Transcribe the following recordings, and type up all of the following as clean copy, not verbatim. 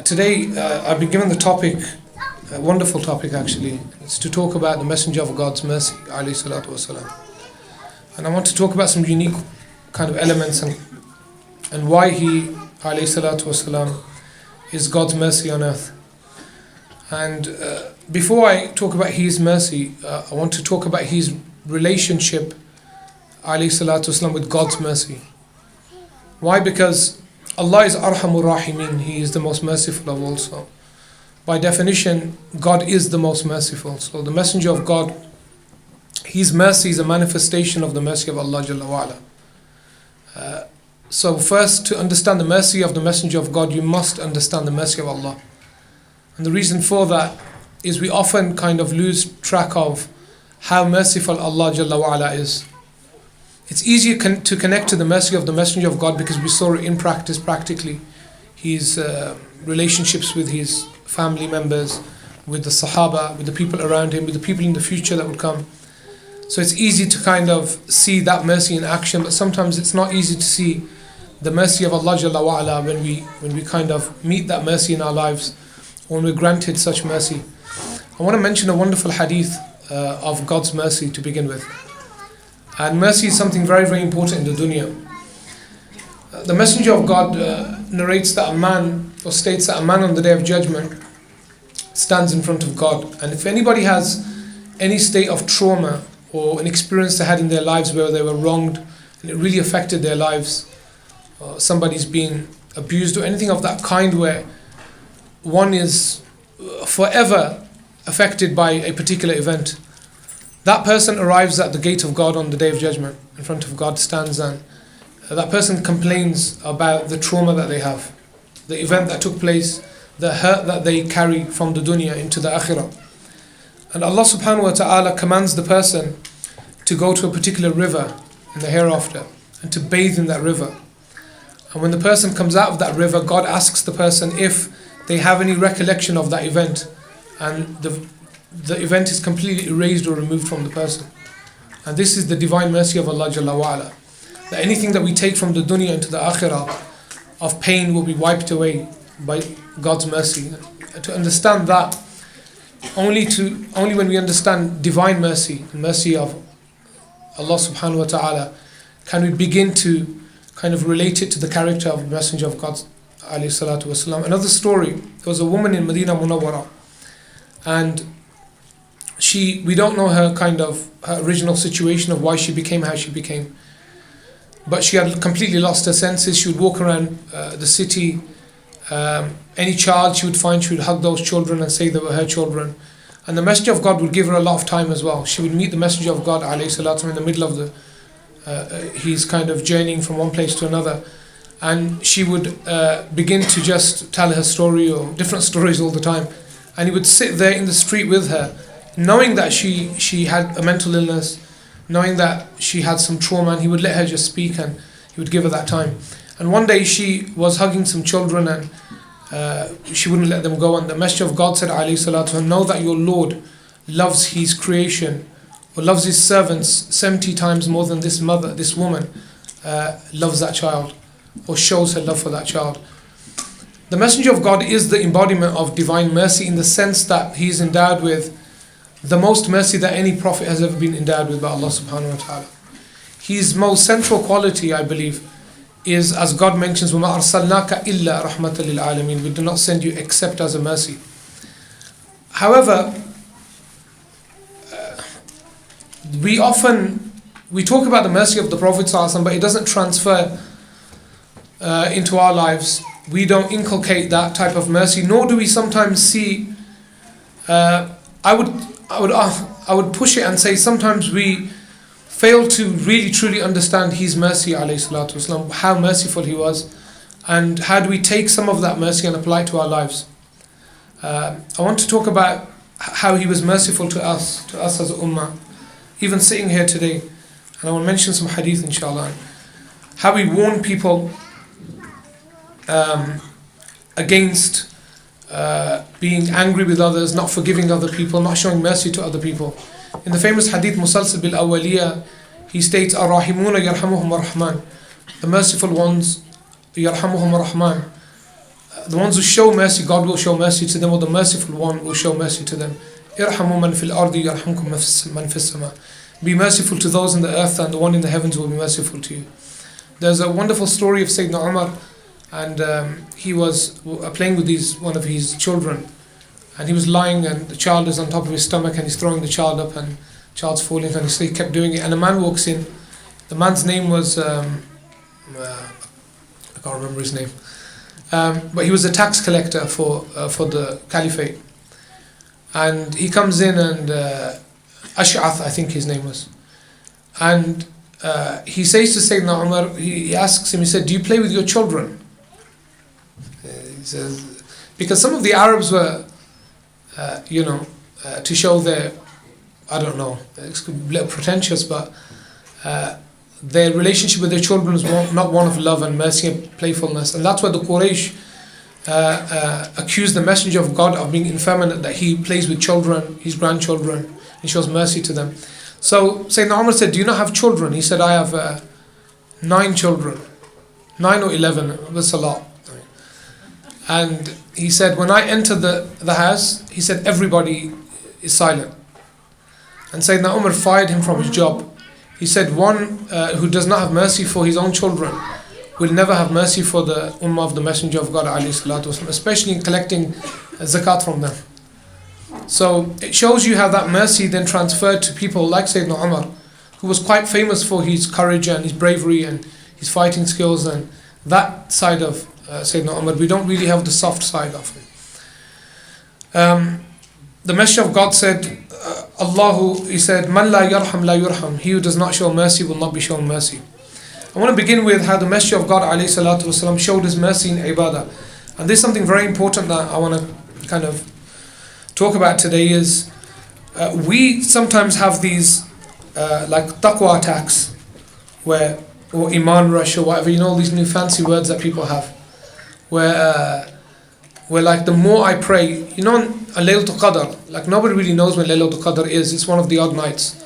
Today, I've been given the topic, a wonderful topic actually. It's to talk about the Messenger of God's mercy, alayhi salatu wasalam. And I want to talk about some unique kind of elements and why he, alayhi salatu wasalam, is God's mercy on earth. And before I talk about his mercy, I want to talk about his relationship, alayhi salatu wasalam, with God's mercy. Why? Because Allah is Arhamur Rahimin, He is the most merciful of all. So by definition, God is the most merciful. So the Messenger of God, his mercy is a manifestation of the mercy of Allah Jalla wa'ala. So first, to understand the mercy of the Messenger of God, you must understand the mercy of Allah. And the reason for that is we often kind of lose track of how merciful Allah Jalla wa'ala is. It's easier to connect to the mercy of the Messenger of God because we saw it in practice, practically. His relationships with his family members, with the Sahaba, with the people around him, with the people in the future that would come. So it's easy to kind of see that mercy in action, but sometimes it's not easy to see the mercy of Allah Jalla wa'ala when we kind of meet that mercy in our lives, when we're granted such mercy. I want to mention a wonderful hadith of God's mercy to begin with. And mercy is something very, very important in the dunya. The Messenger of God narrates that a man, or states that a man on the Day of Judgment stands in front of God. And if anybody has any state of trauma or an experience they had in their lives where they were wronged and it really affected their lives, or somebody's being abused or anything of that kind where one is forever affected by a particular event, that person arrives at the gate of God on the Day of Judgment. In front of God stands, and that person complains about the trauma that they have, the event that took place, the hurt that they carry from the dunya into the akhirah. And Allah subhanahu wa ta'ala commands the person to go to a particular river in the hereafter and to bathe in that river. And when the person comes out of that river, God asks the person if they have any recollection of that event, and the event is completely erased or removed from the person. And this is the divine mercy of Allah Jalla wa'ala, that anything that we take from the dunya into the akhirah of pain will be wiped away by God's mercy. And to understand that, only when we understand divine mercy, the mercy of Allah subhanahu wa ta'ala, can we begin to kind of relate it to the character of the Messenger of God alayhi salatu wasalam. Another story, there was a woman in Medina Munawwara, and we don't know her original situation of why she became how she became. But she had completely lost her senses. She would walk around the city. Any child she would find, she would hug those children and say they were her children. And the Messenger of God would give her a lot of time as well. She would meet the Messenger of God alayhi salatu in the middle of he's kind of journeying from one place to another. And she would begin to just tell her story or different stories all the time. And he would sit there in the street with her, knowing that she had a mental illness, knowing that she had some trauma, and he would let her just speak and he would give her that time. And one day she was hugging some children and she wouldn't let them go, and the Messenger of God said alayhi salatu, know that your Lord loves his creation or loves his servants 70 times more than this woman loves that child or shows her love for that child. The Messenger of God is the embodiment of divine mercy in the sense that he is endowed with the most mercy that any prophet has ever been endowed with by Allah subhanahu wa ta'ala. His most central quality, I believe, is, as God mentions, وَمَا أَرْسَلْنَاكَ إِلَّا رَحْمَةً لِلْعَالَمِينَ, we do not send you except as a mercy. However, we talk about the mercy of the Prophet ﷺ, but it doesn't transfer into our lives. We don't inculcate that type of mercy, nor do we sometimes see. I would push it and say sometimes we fail to really truly understand his mercy alayhi salatu wasalam, how merciful he was, and how do we take some of that mercy and apply it to our lives. I want to talk about how he was merciful to us as a ummah, even sitting here today. And I will mention some hadith inshallah, how we warn people against being angry with others, not forgiving other people, not showing mercy to other people. In the famous hadith Musalsal bil Awwaliya, he states, Ar-Rahimuna yarhamuhum ar-Rahman, the merciful ones, yarhamuhum ar-Rahman, the ones who show mercy, God will show mercy to them, or the merciful one will show mercy to them. Irhamu man fil ardi yarhamkum man fis sama. Be merciful to those in the earth, and the one in the heavens will be merciful to you. There's a wonderful story of Sayyidina Umar, and he was playing with one of his children, and he was lying, and the child is on top of his stomach, and he's throwing the child up, and the child's falling, and he kept doing it, and a man walks in. The man's name was I can't remember his name, but he was a tax collector for the caliphate, and he comes in, and Ash'ath, I think his name was, and he says to Sayyidina Umar, he asks him, he said, do you play with your children? He says, because some of the Arabs were to show their, I don't know, it's a little pretentious, but their relationship with their children was not one of love and mercy and playfulness. And that's why the Quraysh accused the Messenger of God of being effeminate, that he plays with children, his grandchildren, he shows mercy to them. So Sayyidina Umar said, do you not have children? He said, I have 9 children, 9 or 11, that's a lot. And he said, when I enter the house, he said, everybody is silent. And Sayyidina Umar fired him from his job. He said, one who does not have mercy for his own children will never have mercy for the ummah of the Messenger of God, especially in collecting zakat from them. So it shows you how that mercy then transferred to people like Sayyidina Umar, who was quite famous for his courage and his bravery and his fighting skills, and that side of Sayyidina Umar. We don't really have the soft side of him. The Messenger of God said, he said, Man la yarham la yurham. He who does not show mercy will not be shown mercy. I want to begin with how the Messenger of God ﷺ showed his mercy in ibadah. And this is something very important that I want to kind of talk about today is we sometimes have these like taqwa attacks or iman rush or whatever, all these new fancy words that people have, where like the more I pray, on Laylatul Qadr, like nobody really knows when Laylatul Qadr is. It's one of the odd nights.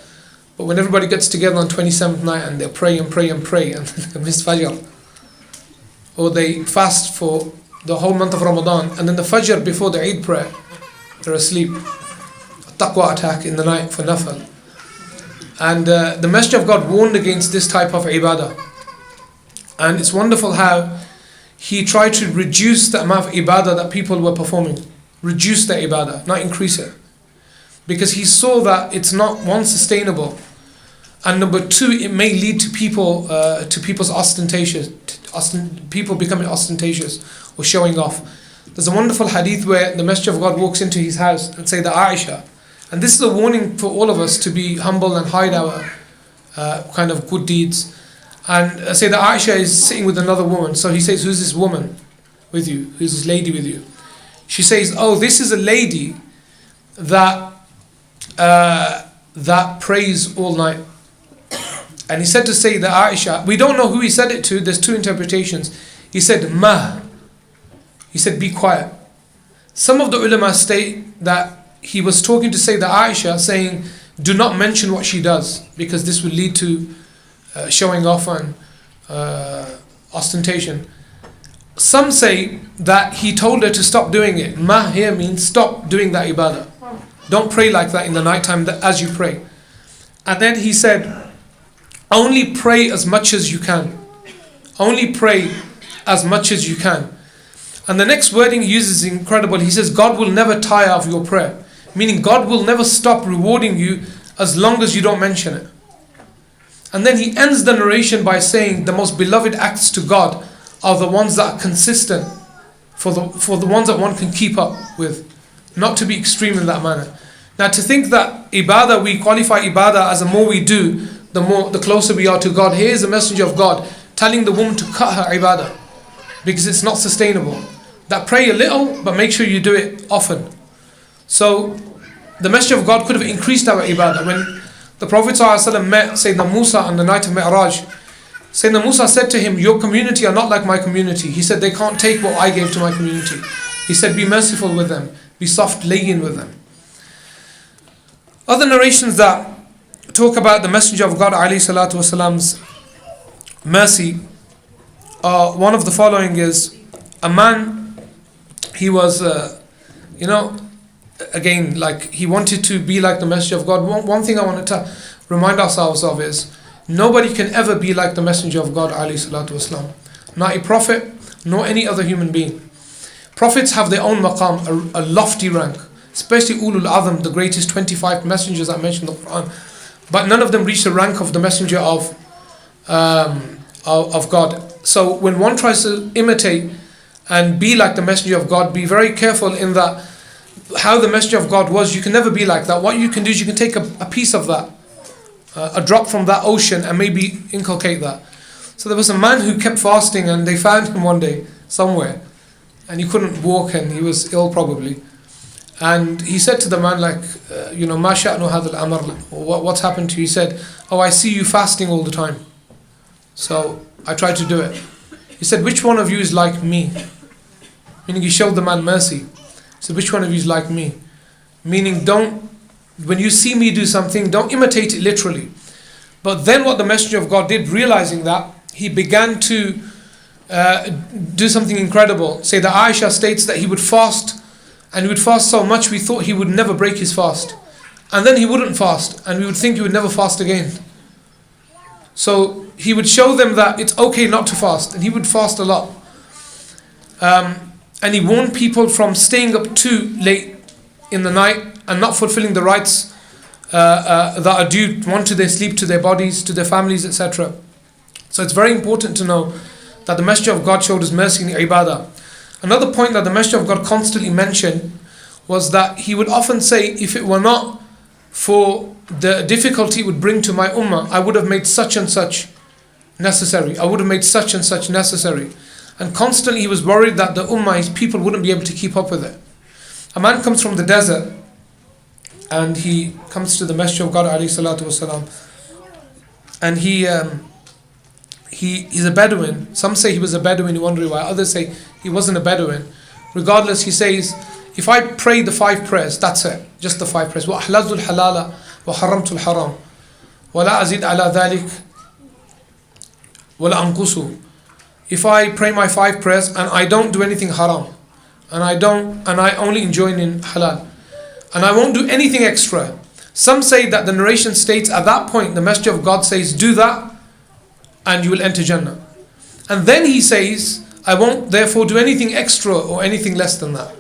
But when everybody gets together on 27th night and they pray and pray and pray and they miss Fajr, or they fast for the whole month of Ramadan, and then the Fajr before the Eid prayer, they're asleep. A taqwa attack in the night for nafal. And the Messenger of God warned against this type of ibadah. And it's wonderful how he tried to reduce the amount of ibadah that people were performing. Reduce the ibadah, not increase it. Because he saw that it's not, one, sustainable, and number 2, it may lead to people's people becoming ostentatious or showing off. There's a wonderful hadith where the Messenger of God walks into his house and say, the Aisha, and this is a warning for all of us to be humble and hide our kind of good deeds. And say that Aisha is sitting with another woman. So he says, who's this woman with you? Who's this lady with you? She says, oh, this is a lady that prays all night. And he said to say that Aisha, we don't know who he said it to, there's 2 interpretations. He said, ma. He said, be quiet. Some of the ulama state that he was talking to say that Aisha, saying, do not mention what she does, because this will lead to showing off and ostentation. Some say that he told her to stop doing it. Ma here means stop doing that ibadah. Don't pray like that in the night time as you pray. And then he said, only pray as much as you can. Only pray as much as you can. And the next wording he uses is incredible. He says, God will never tire of your prayer. Meaning God will never stop rewarding you as long as you don't mention it. And then he ends the narration by saying the most beloved acts to God are the ones that are consistent, for the ones that one can keep up with, not to be extreme in that manner. Now to think that ibadah, we qualify ibadah as the more we do, the closer we are to God. Here is a messenger of God telling the woman to cut her ibadah because it's not sustainable. That pray a little, but make sure you do it often. So the messenger of God could have increased our ibadah. When the Prophet ﷺ met Sayyidina Musa on the night of Mi'raj, Sayyidina Musa said to him, your community are not like my community. He said, they can't take what I gave to my community. He said, be merciful with them, be soft, layyin with them. Other narrations that talk about the Messenger of God ﷺ's mercy, one of the following is, a man he was, again, like he wanted to be like the Messenger of God. One thing I want to remind ourselves of is nobody can ever be like the Messenger of God, alayhi salatu wasalam. Not a prophet, nor any other human being. Prophets have their own maqam, a lofty rank, especially ulul azm, the greatest 25 messengers I mentioned in the Qur'an. But none of them reach the rank of the Messenger of God. So when one tries to imitate and be like the Messenger of God, be very careful in that how the Messenger of God was. You can never be like that. What you can do is you can take a piece of that, a drop from that ocean, and maybe inculcate that. So there was a man who kept fasting, and they found him one day somewhere, and he couldn't walk, and he was ill probably. And he said to the man, like, "Ma sha'nu hadha al-amr?" What's happened to you? He said, "Oh, I see you fasting all the time, so I try to do it." He said, "Which one of you is like me?" Meaning he showed the man mercy. He said, "Which one of you is like me?" Meaning, when you see me do something, don't imitate it literally. But then what the Messenger of God did, realizing that, he began to do something incredible. Say that Aisha states that he would fast, and he would fast so much we thought he would never break his fast. And then he wouldn't fast, and we would think he would never fast again. So he would show them that it's okay not to fast, and he would fast a lot. And he warned people from staying up too late in the night and not fulfilling the rights that are due, one, to their sleep, to their bodies, to their families, etc. So it's very important to know that the Messenger of God showed us mercy in the ibadah. Another point that the Messenger of God constantly mentioned was that he would often say, if it were not for the difficulty it would bring to my ummah, I would have made such and such necessary. I would have made such and such necessary. And constantly he was worried that the ummah, his people, wouldn't be able to keep up with it. A man comes from the desert, and he comes to the Messenger of God, alayhi salatu wasalam, and he's a Bedouin. Some say he was a Bedouin in one riwayah, others say he wasn't a Bedouin. Regardless, he says, if I pray the 5 prayers, that's it, just the 5 prayers. وَأَحْلَلْتُ الْحَلَالَ وَحَرَّمْتُ الْحَرَامَ وَلَا أَزِيدْ عَلَى ذَلِكَ وَلَا أَنْقُصُ. If I pray my 5 prayers and I don't do anything haram, and I only enjoin in halal, and I won't do anything extra. Some say that the narration states at that point the Messenger of God says, do that and you will enter Jannah. And then he says, I won't therefore do anything extra or anything less than that.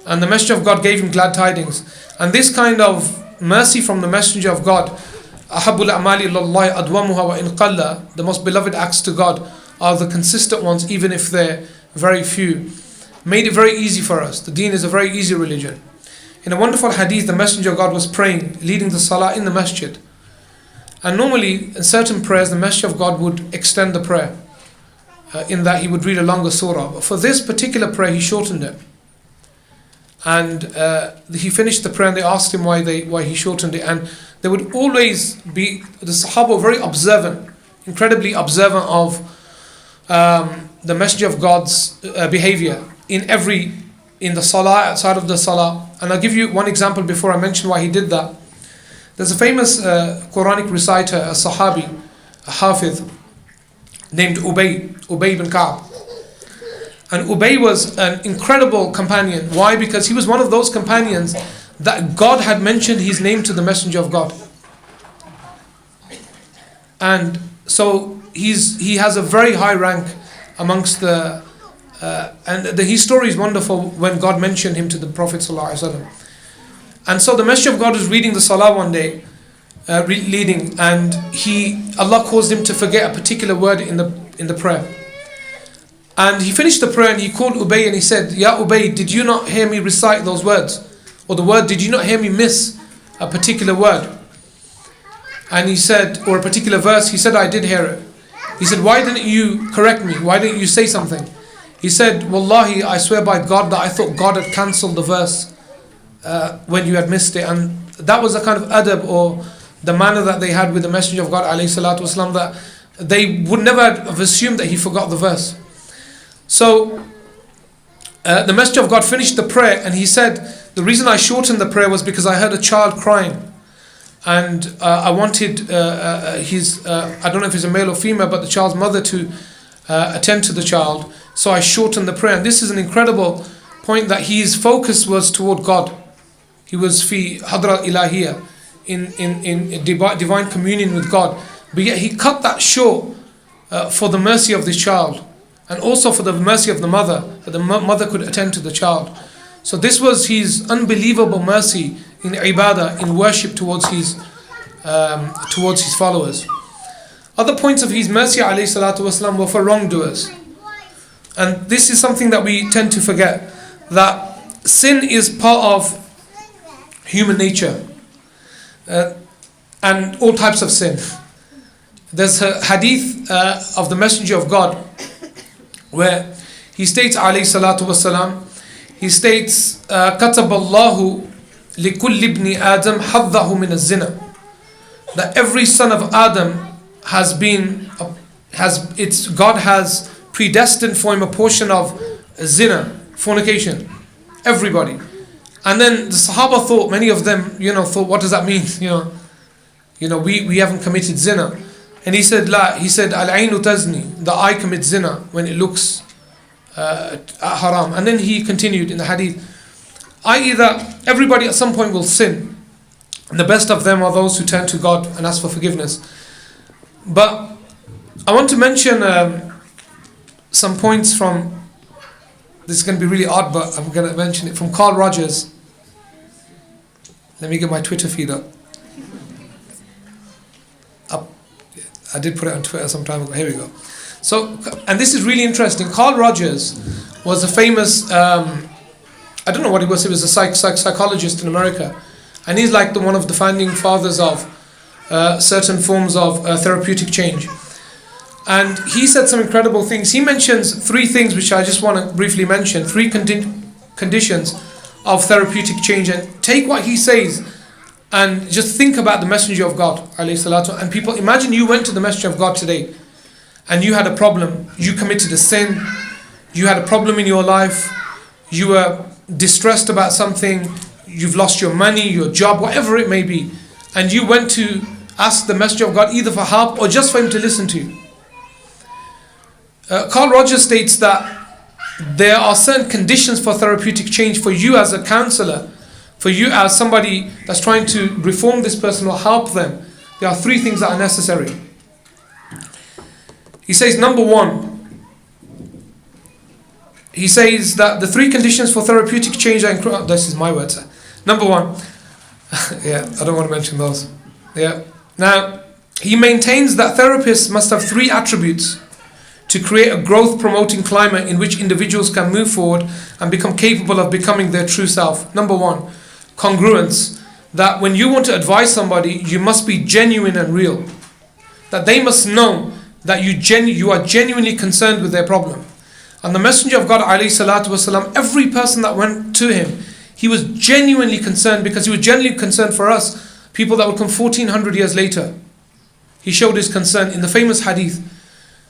And the Messenger of God gave him glad tidings. And this kind of mercy from the Messenger of God, أَحَبُّ الْأَعْمَالِ إِلَى اللَّهِ أَدْوَمُهَا وَإِنْ قَلَّ, the most beloved acts to God are the consistent ones, even if they're very few. Made it very easy for us. The deen is a very easy religion. In a wonderful hadith, the Messenger of God was praying, leading the salah in the masjid. And normally, in certain prayers, the Messenger of God would extend the prayer, in that he would read a longer surah. But for this particular prayer, he shortened it. And he finished the prayer, and they asked him why he shortened it. And there would always be, the Sahaba were very observant, incredibly observant of the Messenger of God's behavior in the salah, outside of the salah. And I'll give you one example before I mention why he did that. There's a famous Quranic reciter, a Sahabi, a Hafiz, named Ubay bin Ka'b. And Ubay was an incredible companion. Why? Because he was one of those companions that God had mentioned his name to the Messenger of God. And so he has a very high rank amongst his story is wonderful when God mentioned him to the Prophet ﷺ. And so the Messenger of God was reading the salah one day, leading, and Allah caused him to forget a particular word in the prayer. And he finished the prayer and he called Ubay and he said, Ya Ubay, did you not hear me recite those words? Or the word, did you not hear me miss a particular word? And he said, or a particular verse, he said, I did hear it. He said, why didn't you correct me? Why didn't you say something? He said, Wallahi, I swear by God that I thought God had cancelled the verse when you had missed it. And that was a kind of adab, or the manner that they had with the Messenger of God ﷺ, that they would never have assumed that he forgot the verse. So the Messenger of God finished the prayer and he said, the reason I shortened the prayer was because I heard a child crying. And I wanted I don't know if it's a male or female, but the child's mother to attend to the child. So I shortened the prayer. And this is an incredible point that his focus was toward God. He was fi hadra ilahiyya, in divine communion with God. But yet he cut that short for the mercy of this child, and also for the mercy of the mother, that the mother could attend to the child. So this was his unbelievable mercy in ibadah, in worship towards his followers. Other points of his mercy alayhi salatu wasalam were for wrongdoers. And this is something that we tend to forget, that sin is part of human nature, and all types of sin. There's a hadith of the Messenger of God where he states alayhi salatu wasalam, he states كَتَبَ اللَّهُ لِكُلِّ ابْنِ آدَمْ حَظَّهُ مِنَ الزِّنَى, that every son of Adam God has predestined for him a portion of zina, fornication. Everybody. And then the Sahaba thought, many of them, thought, what does that mean? We haven't committed zina. And he said, La, he said, Al-Ainu tazni, the eye commits zina when it looks at haram. And then he continued in the hadith, i.e. that everybody at some point will sin. And the best of them are those who turn to God and ask for forgiveness. But I want to mention some points from, this is going to be really odd, but I'm going to mention it, from Carl Rogers. Let me get my Twitter feed up. I did put it on Twitter some time ago. Here we go. So, and this is really interesting. Carl Rogers was a famous, I don't know what he was a psychologist in America. And he's like one of the founding fathers of certain forms of therapeutic change. And he said some incredible things. He mentions 3 things which I just want to briefly mention. 3 conditions of therapeutic change. And take what he says and just think about the Messenger of God, alayhi salatu. And people, imagine you went to the Messenger of God today and you had a problem. You committed a sin. You had a problem in your life. You were distressed about something. You've lost your money, your job, whatever it may be. And you went to ask the Messenger of God either for help or just for him to listen to you. Carl Rogers states that there are certain conditions for therapeutic change for you as a counselor, for you as somebody that's trying to reform this person or help them. There are 3 things that are necessary. He says, number 1, he says that the 3 conditions for therapeutic change are, this is my words, sir. Number 1, yeah, I don't want to mention those. Yeah. Now, he maintains that therapists must have 3 attributes to create a growth-promoting climate in which individuals can move forward and become capable of becoming their true self. Number 1, congruence. That when you want to advise somebody, you must be genuine and real. That they must know that you are genuinely concerned with their problem. And the Messenger of God, alayhi salatu wasalam, every person that went to him, he was genuinely concerned, because he was genuinely concerned for us, people that would come 1400 years later. He showed his concern in the famous hadith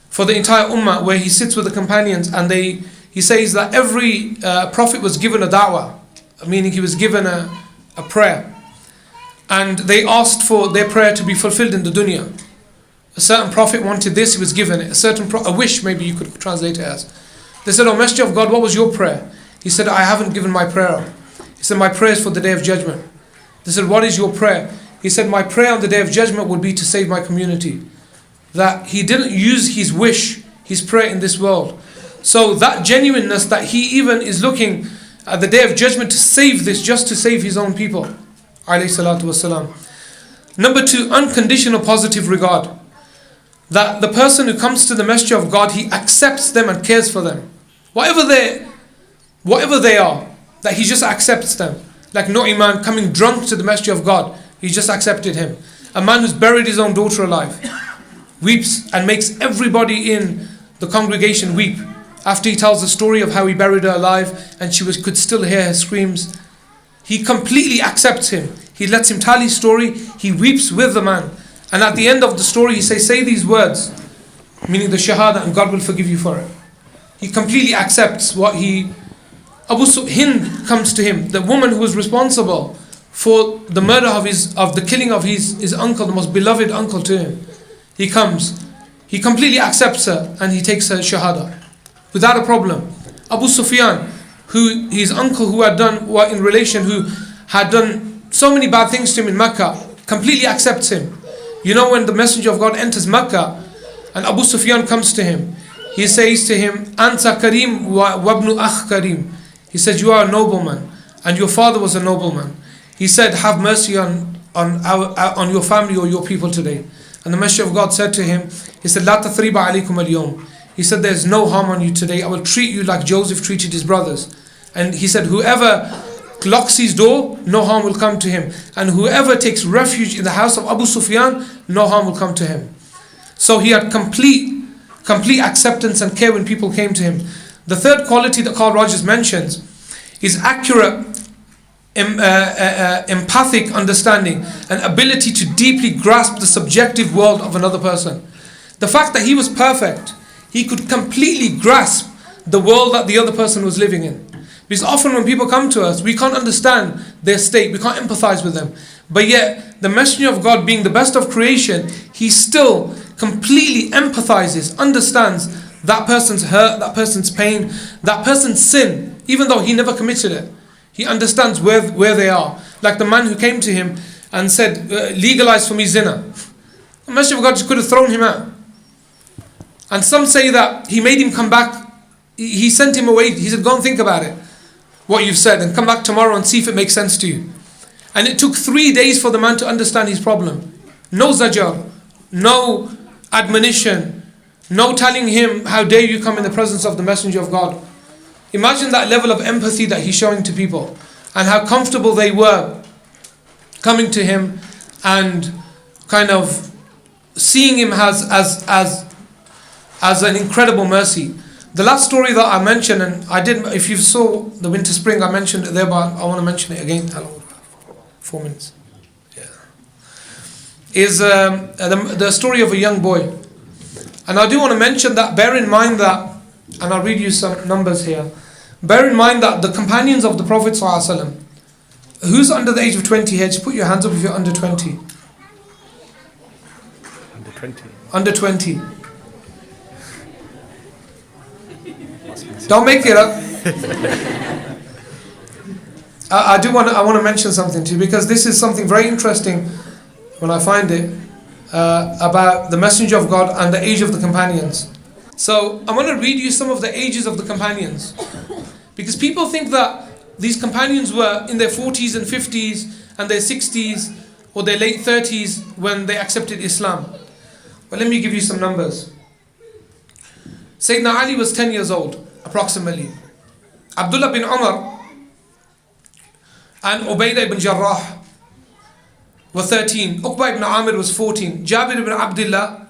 for the entire ummah, where he sits with the companions and he says that every prophet was given a da'wah, meaning he was given a prayer, and they asked for their prayer to be fulfilled in the dunya. A certain prophet wanted this, he was given it. A wish, maybe you could translate it as. They said, "O Messenger of God, what was your prayer?" He said, "I haven't given my prayer up." He said, "My prayer is for the day of judgment." They said, "What is your prayer?" He said, "My prayer on the day of judgment would be to save my community." That he didn't use his wish, his prayer in this world. So that genuineness, that he even is looking at the day of judgment to save this, just to save his own people. Alayhi salatu wasalam. Number 2, unconditional positive regard. That the person who comes to the Messenger of God, he accepts them and cares for them. Whatever they are, that he just accepts them. Like Nu'man coming drunk to the Messenger of God, he just accepted him. A man who's buried his own daughter alive, weeps and makes everybody in the congregation weep. After he tells the story of how he buried her alive and she could still hear her screams, he completely accepts him. He lets him tell his story, he weeps with the man. And at the end of the story he says, "Say these words," meaning the shahada, and God will forgive you for it. He completely accepts what he... Hind comes to him, the woman who was responsible for the murder of the killing of his uncle, the most beloved uncle to him. He comes, he completely accepts her, and he takes her shahada without a problem. Abu Sufyan, his uncle who had done what in relation, who had done so many bad things to him in Mecca, completely accepts him. You know, when the Messenger of God enters Mecca and Abu Sufyan comes to him, he says to him, Anta Karim wa wabnu akh Karim. He says, you are a nobleman and your father was a nobleman. He said, have mercy on your family or your people today. And the Messenger of God said to him, he said, La tathriba alaykum al-yawm. He said, there's no harm on you today. I will treat you like Joseph treated his brothers. And he said, whoever locks his door, no harm will come to him. And whoever takes refuge in the house of Abu Sufyan, no harm will come to him. So he had complete acceptance and care when people came to him. The third quality that Carl Rogers mentions is accurate, empathic understanding and ability to deeply grasp the subjective world of another person. The fact that he was perfect, he could completely grasp the world that the other person was living in. Because often when people come to us, we can't understand their state, we can't empathize with them. But yet, the Messenger of God, being the best of creation, he still completely empathizes, understands that person's hurt, that person's pain, that person's sin, even though he never committed it. He understands where they are. Like the man who came to him and said, legalize for me zina. The Messenger of God just could have thrown him out. And some say that he made him come back. He sent him away. He said, go and think about it, what you've said, and come back tomorrow and see if it makes sense to you. And it took 3 days for the man to understand his problem. No zajar, no admonition, no telling him, how dare you come in the presence of the Messenger of God. Imagine that level of empathy that he's showing to people, and how comfortable they were coming to him and kind of seeing him as an incredible mercy. The last story that I mentioned, and I did, if you saw the winter spring, I mentioned it there, but I want to mention it again. How long? 4 minutes. Yeah. Is the story of a young boy. And I do want to mention that, bear in mind that, and I'll read you some numbers here. Bear in mind that the companions of the Prophet ﷺ, who's under the age of 20 here? Just put your hands up if you're under 20. Under 20. Under 20. Don't make it up. I want to mention something to you, because this is something very interesting when I find it about the Messenger of God and the age of the companions. So I'm going to read you some of the ages of the companions, because people think that these companions were in their 40s and 50s and their 60s or their late 30s when they accepted Islam. But let me give you some numbers. Sayyidina Ali was 10 years old, approximately. Abdullah bin Umar and Ubaidah ibn Jarrah were 13. Uqba ibn Amir was 14. Jabir ibn Abdullah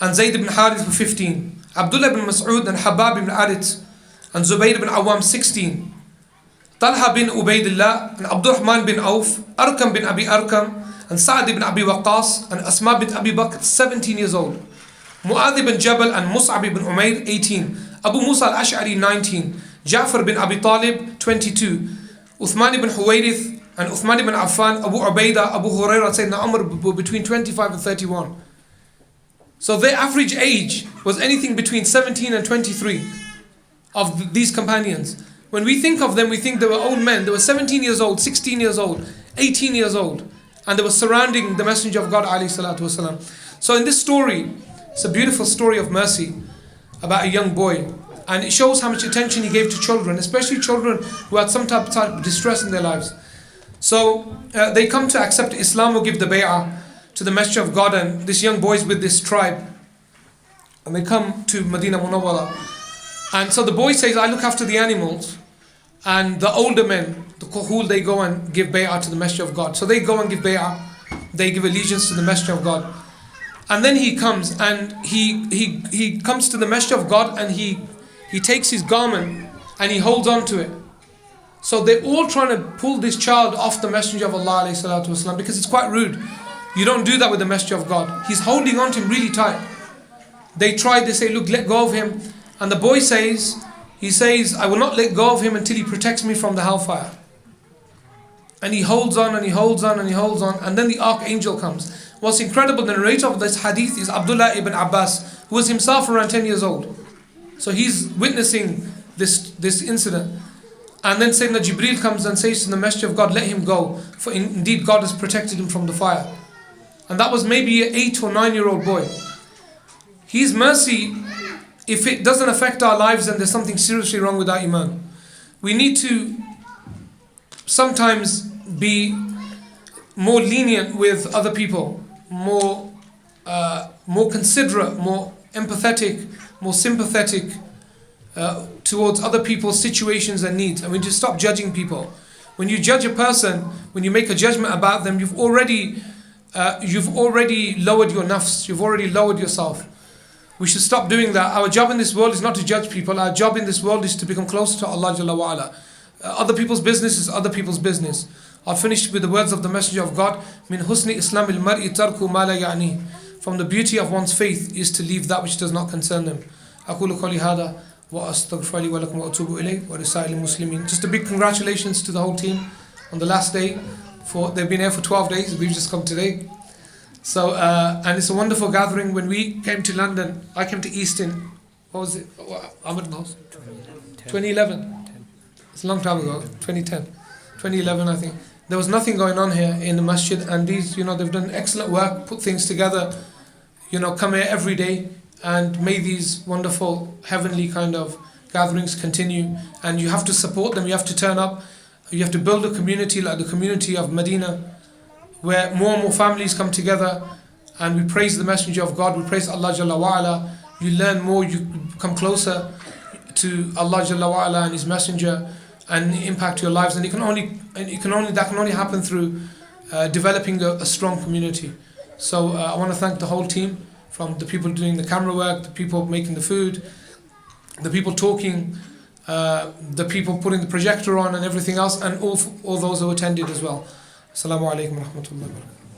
and Zayd ibn Harith were 15. Abdullah ibn Mas'ud and Habab ibn Arit and Zubayr ibn Awam 16. Talha bin Ubaidillah and Abdurrahman bin Auf, Arkam bin Abi Arkam and Sa'd ibn Abi Waqqas and Asma bin Abi Bakr 17 years old. Mu'adh ibn Jabal and Mus'ab ibn Umayr 18. Abu Musa al-Ash'ari 19. Ja'far bin Abi Talib 22. Uthman ibn Huwayrith and Uthman ibn Affan, Abu Ubaidah, Abu Hurairah, Sayyidina Umar were between 25 and 31. So their average age was anything between 17 and 23 of these companions. When we think of them, we think they were old men. They were 17 years old, 16 years old, 18 years old. And they were surrounding the Messenger of God ﷺ. So in this story, it's a beautiful story of mercy about a young boy. And it shows how much attention he gave to children, especially children who had some type of distress in their lives. So they come to accept Islam or give the bay'ah to the Messenger of God, and this young boy is with this tribe. And they come to Medina Munawwara. And so the boy says, I look after the animals. And the older men, the kuhul, they go and give bay'ah to the Messenger of God. So they go and give bay'ah. They give allegiance to the Messenger of God. And then he comes and he comes to the Messenger of God, and he takes his garment and he holds on to it. So they're all trying to pull this child off the Messenger of Allah ﷺ, because it's quite rude. You don't do that with the Messenger of God. He's holding on to him really tight. They try, they say, look, let go of him. And the boy says, I will not let go of him until he protects me from the hellfire. And he holds on and he holds on and he holds on. And then the archangel comes. What's incredible, the narrator of this hadith is Abdullah ibn Abbas, who was himself around 10 years old. So he's witnessing this incident. And then Sayyidina Jibreel comes and says to the Messenger of God, let him go, for indeed God has protected him from the fire. And that was maybe an 8 or 9-year-old boy. His mercy, if it doesn't affect our lives, then there's something seriously wrong with our iman. We need to sometimes be more lenient with other people, more considerate, more empathetic, more sympathetic towards other people's situations and needs. And we need to stop judging people. When you judge a person, when you make a judgment about them, you've already lowered your nafs, you've already lowered yourself. We should stop doing that. Our job in this world is not to judge people. Our job in this world is to become closer to Allah Jalla wa Ala. Other people's business is other people's business. I'll finish with the words of the Messenger of God. Min husni Islam al-mar'i tarku ma la ya'ni. From the beauty of one's faith is to leave that which does not concern them. أقول قولي هذا وأستغفر لي ولكم وأتوب إليه ولسائر المسلمين. Just a big congratulations to the whole team on the last day. They've been here for 12 days. We've just come today. So and it's a wonderful gathering. When we came to London, I came to Easton. What was it? Ahmed House. 2011. It's a long time ago. 2010, 2011, I think. There was nothing going on here in the masjid, and these, they've done excellent work, put things together. Come here every day, and may these wonderful heavenly kind of gatherings continue. And you have to support them. You have to turn up. You have to build a community like the community of Medina, where more and more families come together, and we praise the Messenger of God, we praise Allah Jalla wa Ala. You learn more, you come closer to Allah Jalla wa Ala and His Messenger, and impact your lives. And that can only happen through developing a strong community. So I want to thank the whole team, from the people doing the camera work, the people making the food, the people talking, the people putting the projector on and everything else, and all those who attended as well. Assalamu alaikum wa rahmatullahi wa barakatuh.